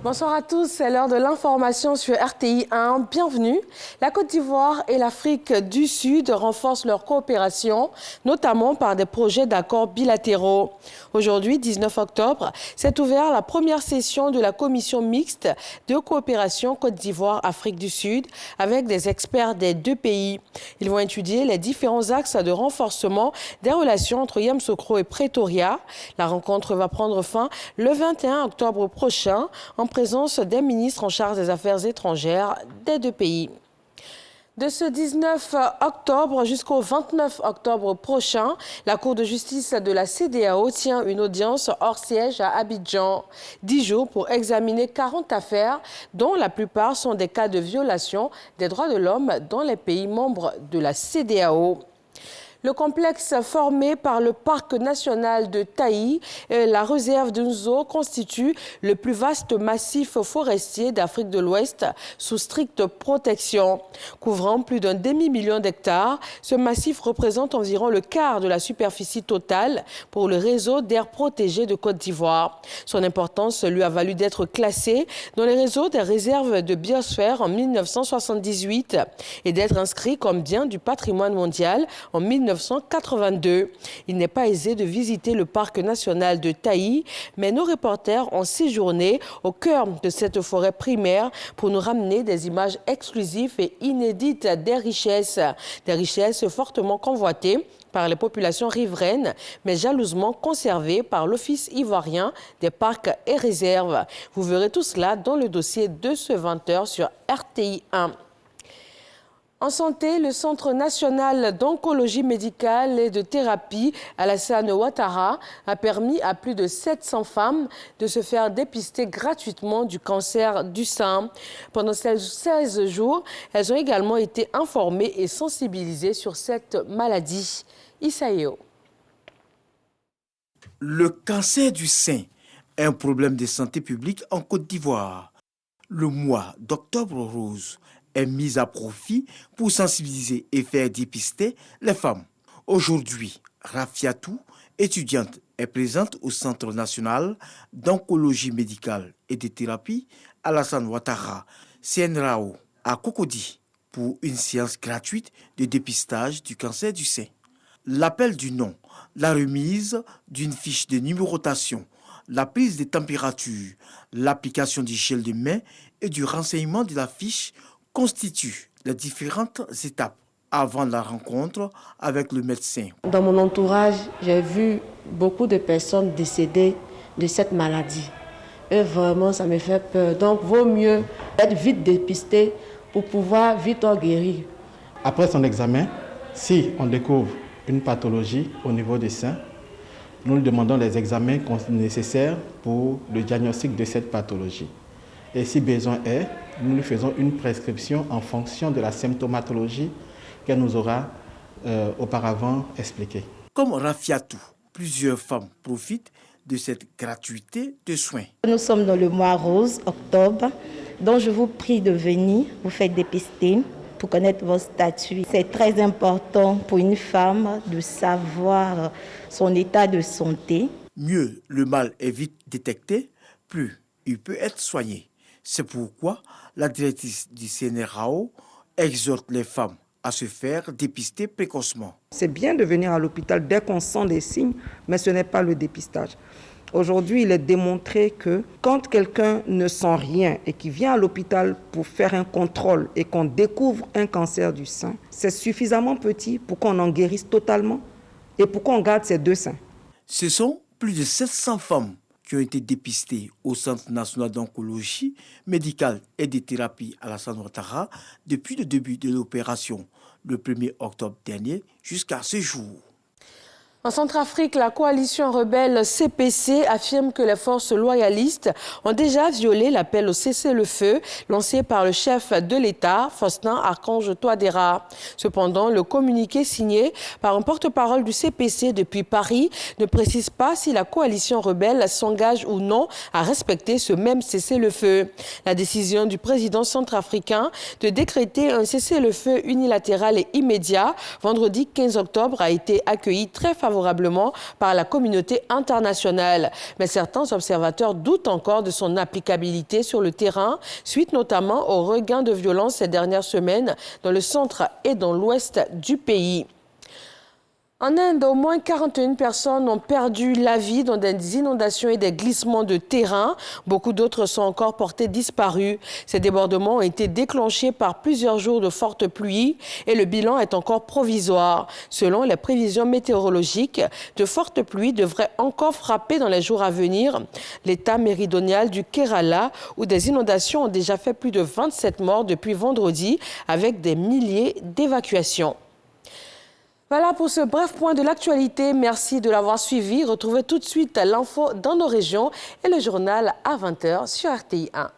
Bonsoir à tous, c'est l'heure de l'information sur RTI 1. Bienvenue. La Côte d'Ivoire et l'Afrique du Sud renforcent leur coopération, notamment par des projets d'accords bilatéraux. Aujourd'hui, 19 octobre, s'est ouverte la première session de la commission mixte de coopération Côte d'Ivoire-Afrique du Sud avec des experts des deux pays. Ils vont étudier les différents axes de renforcement des relations entre Yamoussoukro et Pretoria. La rencontre va prendre fin le 21 octobre prochain en présence des ministres en charge des affaires étrangères des deux pays. De ce 19 octobre jusqu'au 29 octobre prochain, la Cour de justice de la CEDEAO tient une audience hors siège à Abidjan. 10 jours pour examiner 40 affaires, dont la plupart sont des cas de violation des droits de l'homme dans les pays membres de la CEDEAO. Le complexe formé par le parc national de Taï et la réserve d'Unzo constitue le plus vaste massif forestier d'Afrique de l'Ouest sous stricte protection. Couvrant plus d'un demi-million d'hectares, ce massif représente environ le quart de la superficie totale pour le réseau d'aires protégées de Côte d'Ivoire. Son importance lui a valu d'être classé dans les réseaux des réserves de biosphère en 1978 et d'être inscrit comme bien du patrimoine mondial en 1982. Il n'est pas aisé de visiter le parc national de Taï, mais nos reporters ont séjourné au cœur de cette forêt primaire pour nous ramener des images exclusives et inédites des richesses fortement convoitées par les populations riveraines, mais jalousement conservées par l'Office ivoirien des parcs et réserves. Vous verrez tout cela dans le dossier de ce 20h sur RTI 1. En santé, le Centre national d'oncologie médicale et de thérapie Alassane Ouattara a permis à plus de 700 femmes de se faire dépister gratuitement du cancer du sein. Pendant 16 jours, elles ont également été informées et sensibilisées sur cette maladie. Isaïo. Le cancer du sein est un problème de santé publique en Côte d'Ivoire. Le mois d'octobre rose est mise à profit pour sensibiliser et faire dépister les femmes. Aujourd'hui, Rafiatou, étudiante, est présente au Centre national d'oncologie médicale et de thérapie Alassane Ouattara, CNRAO, à Cocody, pour une séance gratuite de dépistage du cancer du sein. L'appel du nom, la remise d'une fiche de numérotation, la prise de température, l'application du gel de main et du renseignement de la fiche constituent les différentes étapes avant la rencontre avec le médecin. Dans mon entourage, j'ai vu beaucoup de personnes décédées de cette maladie. Et vraiment, ça me fait peur. Donc, vaut mieux être vite dépisté pour pouvoir vite en guérir. Après son examen, si on découvre une pathologie au niveau des seins, nous lui demandons les examens nécessaires pour le diagnostic de cette pathologie. Et si besoin est, nous lui faisons une prescription en fonction de la symptomatologie qu'elle nous aura auparavant expliquée. Comme Rafiatou, plusieurs femmes profitent de cette gratuité de soins. Nous sommes dans le mois rose, octobre, donc je vous prie de venir vous faire dépister pour connaître votre statut. C'est très important pour une femme de savoir son état de santé. Mieux le mal est vite détecté, plus il peut être soigné. C'est pourquoi la directrice du CNRAO exhorte les femmes à se faire dépister précocement. C'est bien de venir à l'hôpital dès qu'on sent des signes, mais ce n'est pas le dépistage. Aujourd'hui, il est démontré que quand quelqu'un ne sent rien et qui vient à l'hôpital pour faire un contrôle et qu'on découvre un cancer du sein, c'est suffisamment petit pour qu'on en guérisse totalement et pour qu'on garde ces deux seins. Ce sont plus de 700 femmes qui ont été dépistées au Centre national d'oncologie médicale et de thérapie Alassane Ouattara depuis le début de l'opération, le 1er octobre dernier, jusqu'à ce jour. En Centrafrique, la coalition rebelle CPC affirme que les forces loyalistes ont déjà violé l'appel au cessez-le-feu lancé par le chef de l'État, Faustin Archange Touadéra. Cependant, le communiqué signé par un porte-parole du CPC depuis Paris ne précise pas si la coalition rebelle s'engage ou non à respecter ce même cessez-le-feu. La décision du président centrafricain de décréter un cessez-le-feu unilatéral et immédiat vendredi 15 octobre a été accueillie très favorablement favorablement par la communauté internationale. Mais certains observateurs doutent encore de son applicabilité sur le terrain, suite notamment au regain de violence ces dernières semaines dans le centre et dans l'ouest du pays. En Inde, au moins 41 personnes ont perdu la vie dans des inondations et des glissements de terrain. Beaucoup d'autres sont encore portés disparus. Ces débordements ont été déclenchés par plusieurs jours de fortes pluies et le bilan est encore provisoire. Selon les prévisions météorologiques, de fortes pluies devraient encore frapper dans les jours à venir l'état méridional du Kerala, où des inondations ont déjà fait plus de 27 morts depuis vendredi, avec des milliers d'évacuations. Voilà pour ce bref point de l'actualité. Merci de l'avoir suivi. Retrouvez tout de suite l'info dans nos régions et le journal à 20h sur RTI 1.